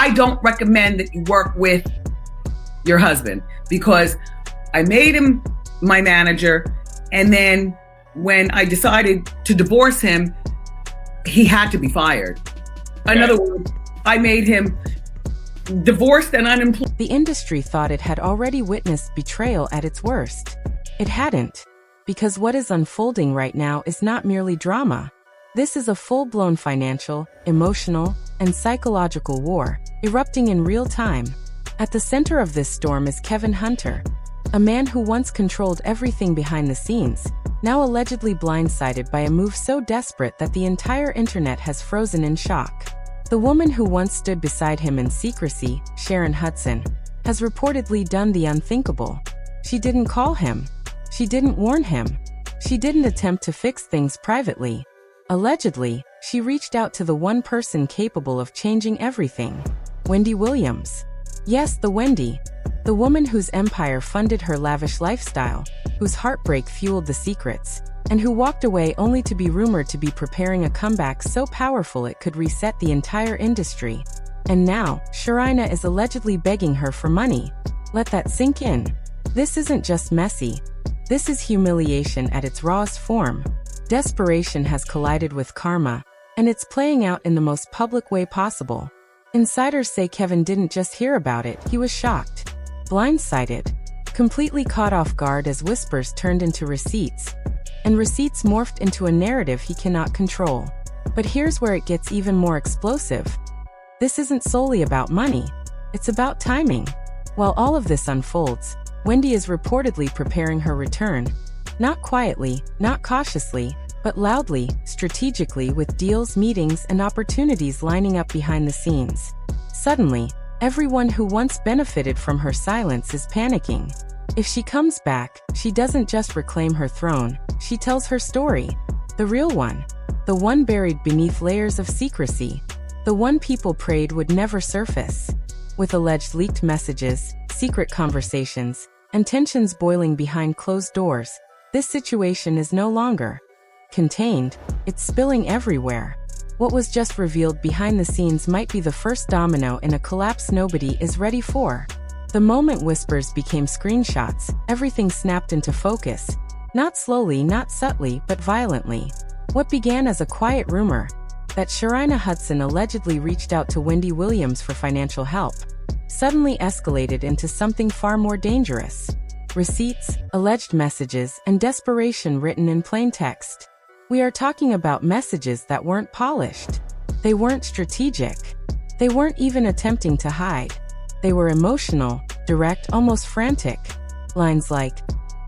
I don't recommend that you work with your husband, because I made him my manager, and then when I decided to divorce him, he had to be fired. In other words, I made him divorced and unemployed. The industry thought it had already witnessed betrayal at its worst. It hadn't, because what is unfolding right now is not merely drama. This is a full-blown financial, emotional, and psychological war, erupting in real time. At the center of this storm is Kevin Hunter, a man who once controlled everything behind the scenes, now allegedly blindsided by a move so desperate that the entire internet has frozen in shock. The woman who once stood beside him in secrecy, Sharina Hudson, has reportedly done the unthinkable. She didn't call him. She didn't warn him. She didn't attempt to fix things privately. Allegedly, she reached out to the one person capable of changing everything: Wendy Williams. Yes, the Wendy. The woman whose empire funded her lavish lifestyle, whose heartbreak fueled the secrets, and who walked away only to be rumored to be preparing a comeback so powerful it could reset the entire industry. And now, Sharina is allegedly begging her for money. Let that sink in. This isn't just messy. This is humiliation at its rawest form. Desperation has collided with karma, and it's playing out in the most public way possible. Insiders say Kevin didn't just hear about it, he was shocked, blindsided, completely caught off guard as whispers turned into receipts, and receipts morphed into a narrative he cannot control. But here's where it gets even more explosive. This isn't solely about money, it's about timing. While all of this unfolds, Wendy is reportedly preparing her return. Not quietly, not cautiously, but loudly, strategically, with deals, meetings, and opportunities lining up behind the scenes. Suddenly, everyone who once benefited from her silence is panicking. If she comes back, she doesn't just reclaim her throne, she tells her story. The real one. The one buried beneath layers of secrecy. The one people prayed would never surface. With alleged leaked messages, secret conversations, and tensions boiling behind closed doors, this situation is no longer contained, it's spilling everywhere. What was just revealed behind the scenes might be the first domino in a collapse nobody is ready for. The moment whispers became screenshots, everything snapped into focus. Not slowly, not subtly, but violently. What began as a quiet rumor, that Sharina Hudson allegedly reached out to Wendy Williams for financial help, suddenly escalated into something far more dangerous. Receipts, alleged messages, and desperation written in plain text. We are talking about messages that weren't polished. They weren't strategic. They weren't even attempting to hide. They were emotional, direct, almost frantic. Lines like,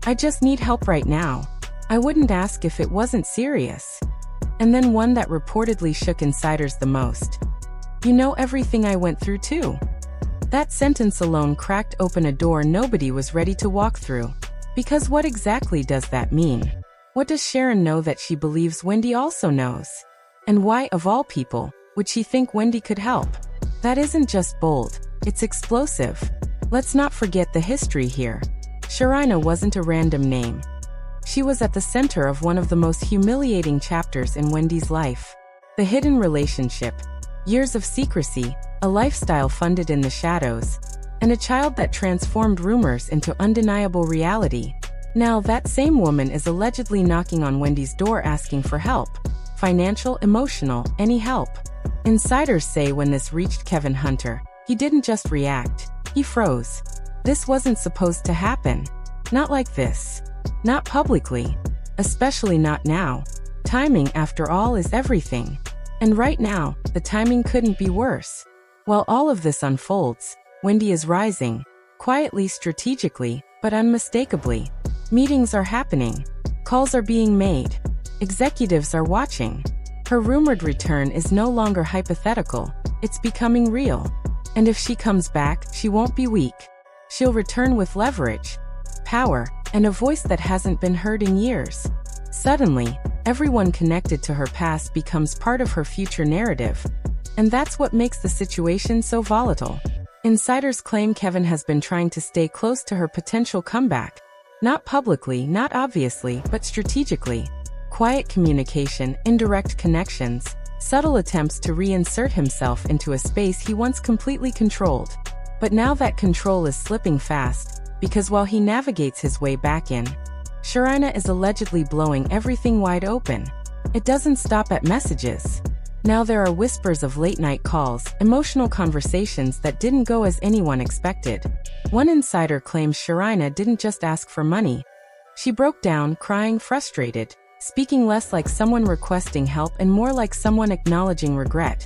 "I just need help right now. I wouldn't ask if it wasn't serious." And then one that reportedly shook insiders the most. "You know everything I went through too." That sentence alone cracked open a door nobody was ready to walk through. Because what exactly does that mean? What does Sharon know that she believes Wendy also knows? And why, of all people, would she think Wendy could help? That isn't just bold, it's explosive. Let's not forget the history here. Sharina wasn't a random name. She was at the center of one of the most humiliating chapters in Wendy's life. The hidden relationship, years of secrecy, a lifestyle funded in the shadows, and a child that transformed rumors into undeniable reality. Now that same woman is allegedly knocking on Wendy's door asking for help. Financial, emotional, any help. Insiders say when this reached Kevin Hunter, he didn't just react, he froze. This wasn't supposed to happen. Not like this. Not publicly. Especially not now. Timing, after all, is everything. And right now, the timing couldn't be worse. While all of this unfolds, Wendy is rising, quietly, strategically, but unmistakably. Meetings are happening. Calls are being made. Executives are watching. Her rumored return is no longer hypothetical, it's becoming real. And if she comes back, she won't be weak. She'll return with leverage, power, and a voice that hasn't been heard in years. Suddenly, everyone connected to her past becomes part of her future narrative. And that's what makes the situation so volatile. Insiders claim Kevin has been trying to stay close to her potential comeback. Not publicly, not obviously, but strategically. Quiet communication, indirect connections, subtle attempts to reinsert himself into a space he once completely controlled. But now that control is slipping fast, because while he navigates his way back in, Sharina is allegedly blowing everything wide open. It doesn't stop at messages. Now there are whispers of late-night calls, emotional conversations that didn't go as anyone expected. One insider claims Sharina didn't just ask for money. She broke down, crying, frustrated, speaking less like someone requesting help and more like someone acknowledging regret.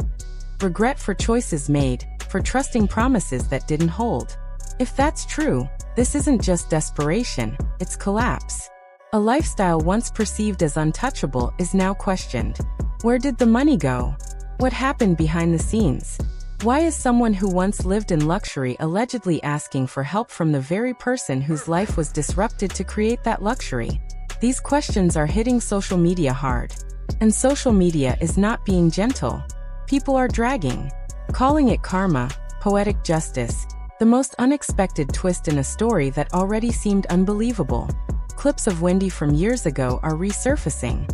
Regret for choices made, for trusting promises that didn't hold. If that's true, this isn't just desperation, it's collapse. A lifestyle once perceived as untouchable is now questioned. Where did the money go? What happened behind the scenes? Why is someone who once lived in luxury allegedly asking for help from the very person whose life was disrupted to create that luxury? These questions are hitting social media hard. And social media is not being gentle. People are dragging, calling it karma, poetic justice, the most unexpected twist in a story that already seemed unbelievable. Clips of Wendy from years ago are resurfacing.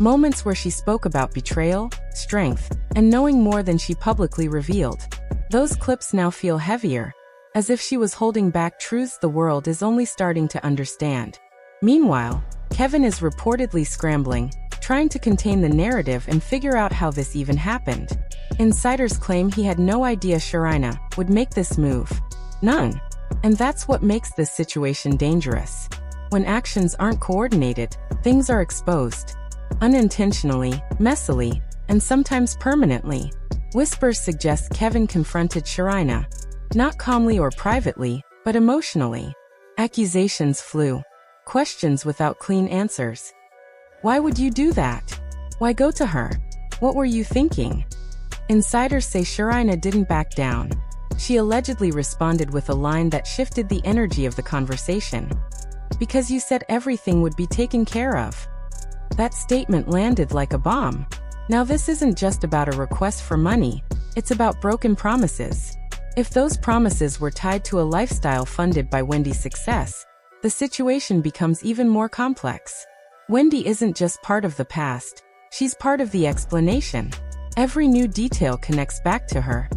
Moments where she spoke about betrayal, strength, and knowing more than she publicly revealed. Those clips now feel heavier, as if she was holding back truths the world is only starting to understand. Meanwhile, Kevin is reportedly scrambling, trying to contain the narrative and figure out how this even happened. Insiders claim he had no idea Sharina would make this move. None. And that's what makes this situation dangerous. When actions aren't coordinated, things are exposed. Unintentionally, messily, and sometimes permanently. Whispers suggest Kevin confronted Sharina, not calmly or privately, but emotionally. Accusations flew. Questions without clean answers. Why would you do that? Why go to her? What were you thinking? Insiders say Sharina didn't back down. She allegedly responded with a line that shifted the energy of the conversation. Because you said everything would be taken care of. That statement landed like a bomb. Now this isn't just about a request for money, it's about broken promises. If those promises were tied to a lifestyle funded by Wendy's success, the situation becomes even more complex. Wendy isn't just part of the past, she's part of the explanation. Every new detail connects back to her.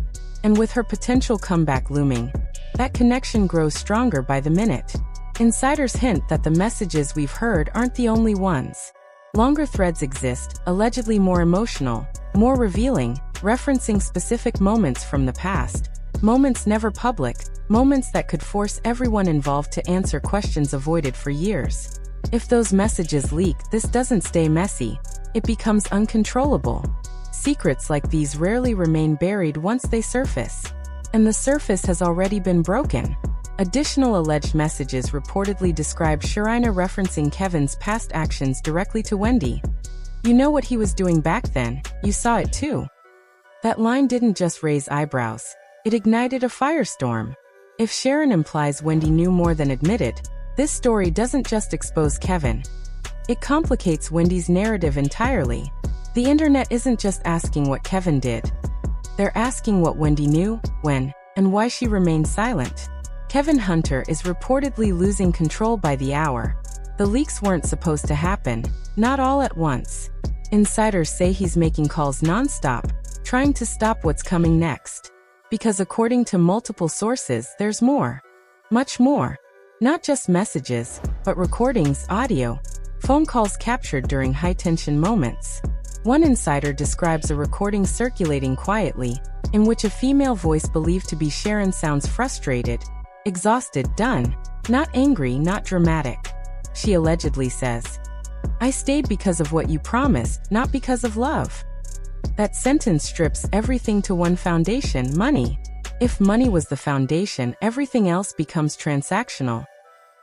And with her potential comeback looming, that connection grows stronger by the minute. Insiders hint that the messages we've heard aren't the only ones. Longer threads exist, allegedly more emotional, more revealing, referencing specific moments from the past, moments never public, moments that could force everyone involved to answer questions avoided for years. If those messages leak, this doesn't stay messy, it becomes uncontrollable. Secrets like these rarely remain buried once they surface. And the surface has already been broken. Additional alleged messages reportedly describe Sharina referencing Kevin's past actions directly to Wendy. You know what he was doing back then, you saw it too. That line didn't just raise eyebrows, it ignited a firestorm. If Sharon implies Wendy knew more than admitted, this story doesn't just expose Kevin. It complicates Wendy's narrative entirely. The internet isn't just asking what Kevin did. They're asking what Wendy knew, when, and why she remained silent. Kevin Hunter is reportedly losing control by the hour. The leaks weren't supposed to happen, not all at once. Insiders say he's making calls non-stop, trying to stop what's coming next. Because according to multiple sources, there's more. Much more. Not just messages, but recordings, audio, phone calls captured during high-tension moments. One insider describes a recording circulating quietly, in which a female voice believed to be Sharon sounds frustrated, exhausted, done, not angry, not dramatic. She allegedly says, "I stayed because of what you promised, not because of love." That sentence strips everything to one foundation: money. If money was the foundation, everything else becomes transactional.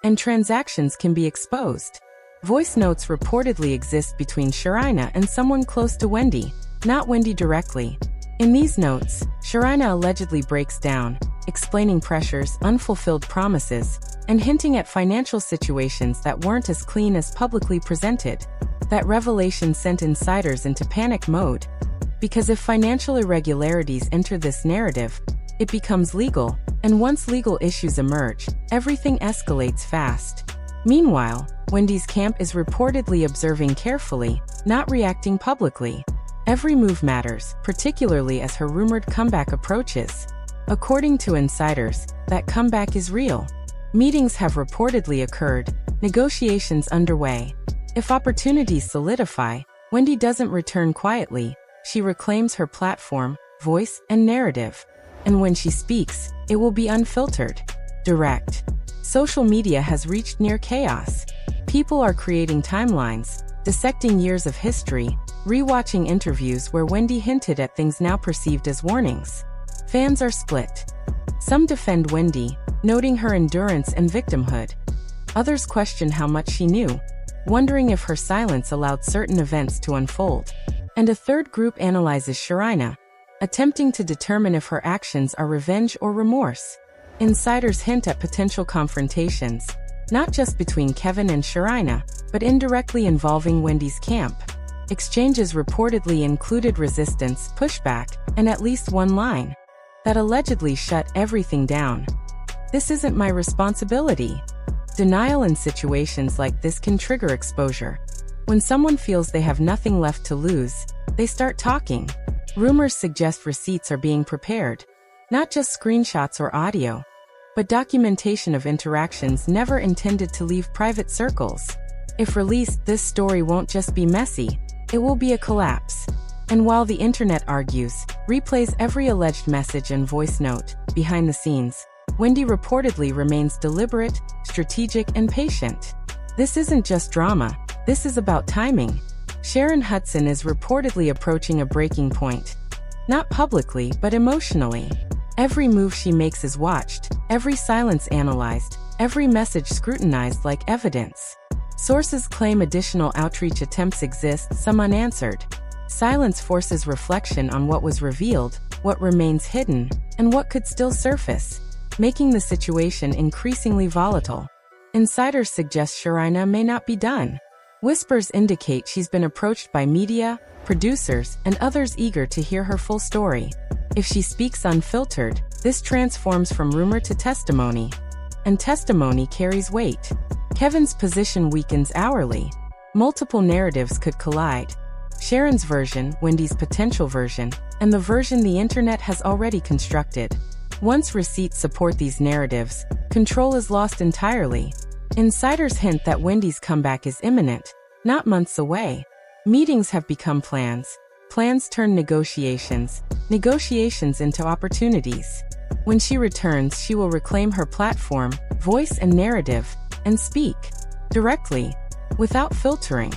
And transactions can be exposed. Voice notes reportedly exist between Sharina and someone close to Wendy, not Wendy directly. In these notes, Sharina allegedly breaks down, explaining pressures, unfulfilled promises, and hinting at financial situations that weren't as clean as publicly presented. That revelation sent insiders into panic mode. Because if financial irregularities enter this narrative, it becomes legal, and once legal issues emerge, everything escalates fast. Meanwhile, Wendy's camp is reportedly observing carefully, not reacting publicly. Every move matters, particularly as her rumored comeback approaches. According to insiders, that comeback is real. Meetings have reportedly occurred, negotiations underway. If opportunities solidify, Wendy doesn't return quietly. She reclaims her platform, voice, and narrative. And when she speaks, it will be unfiltered, direct. Social media has reached near chaos. People are creating timelines, dissecting years of history, rewatching interviews where Wendy hinted at things now perceived as warnings. Fans are split. Some defend Wendy, noting her endurance and victimhood. Others question how much she knew, wondering if her silence allowed certain events to unfold. And a third group analyzes Sharina, attempting to determine if her actions are revenge or remorse. Insiders hint at potential confrontations, not just between Kevin and Sharina, but indirectly involving Wendy's camp. Exchanges reportedly included resistance, pushback, and at least one line that allegedly shut everything down. "This isn't my responsibility." Denial in situations like this can trigger exposure. When someone feels they have nothing left to lose, they start talking. Rumors suggest receipts are being prepared, not just screenshots or audio, but documentation of interactions never intended to leave private circles. If released, this story won't just be messy, it will be a collapse. And while the internet argues, replays every alleged message and voice note, behind the scenes, Wendy reportedly remains deliberate, strategic, and patient. This isn't just drama, this is about timing. Sharina Hudson is reportedly approaching a breaking point. Not publicly, but emotionally. Every move she makes is watched, every silence analyzed, every message scrutinized like evidence. Sources claim additional outreach attempts exist, some unanswered. Silence forces reflection on what was revealed, what remains hidden, and what could still surface, making the situation increasingly volatile. Insiders suggest Sharina may not be done. Whispers indicate she's been approached by media, producers, and others eager to hear her full story. If she speaks unfiltered, this transforms from rumor to testimony. And testimony carries weight. Kevin's position weakens hourly. Multiple narratives could collide. Sharon's version, Wendy's potential version, and the version the internet has already constructed. Once receipts support these narratives, control is lost entirely. Insiders hint that Wendy's comeback is imminent, not months away. Meetings have become plans. Plans turn negotiations. Negotiations into opportunities. When she returns, she will reclaim her platform, voice, and narrative, and speak directly, without filtering.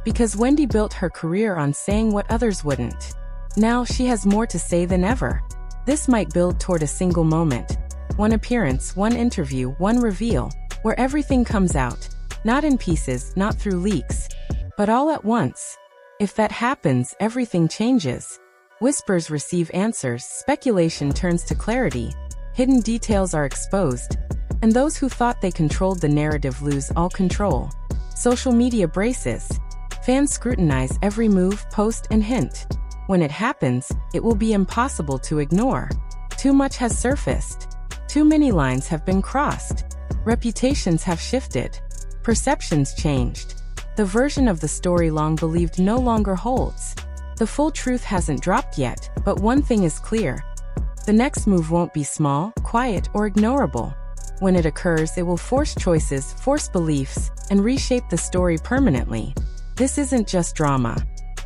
Because Wendy built her career on saying what others wouldn't. Now she has more to say than ever. This might build toward a single moment. One appearance, one interview, one reveal, where everything comes out. Not in pieces, not through leaks, but all at once. If that happens, everything changes. Whispers receive answers, speculation turns to clarity, hidden details are exposed, and those who thought they controlled the narrative lose all control. Social media braces. Fans scrutinize every move, post, and hint. When it happens, it will be impossible to ignore. Too much has surfaced. Too many lines have been crossed. Reputations have shifted. Perceptions changed. The version of the story long believed no longer holds. The full truth hasn't dropped yet, but one thing is clear. The next move won't be small, quiet, or ignorable. When it occurs, it will force choices, force beliefs, and reshape the story permanently. This isn't just drama.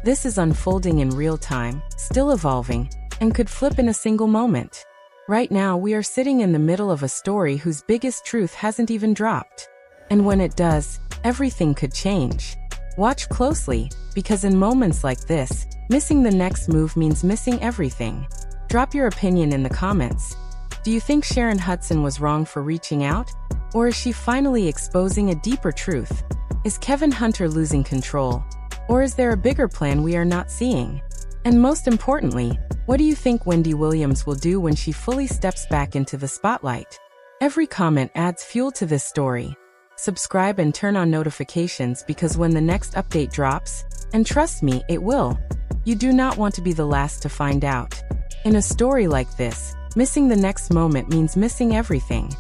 This is unfolding in real time, still evolving, and could flip in a single moment. Right now, we are sitting in the middle of a story whose biggest truth hasn't even dropped. And when it does, everything could change. Watch closely, because in moments like this, missing the next move means missing everything. Drop your opinion in the comments. Do you think Sharina Hudson was wrong for reaching out? Or is she finally exposing a deeper truth? Is Kevin Hunter losing control? Or is there a bigger plan we are not seeing? And most importantly, what do you think Wendy Williams will do when she fully steps back into the spotlight? Every comment adds fuel to this story. Subscribe and turn on notifications because when the next update drops, and trust me, it will, you do not want to be the last to find out. In a story like this, missing the next moment means missing everything.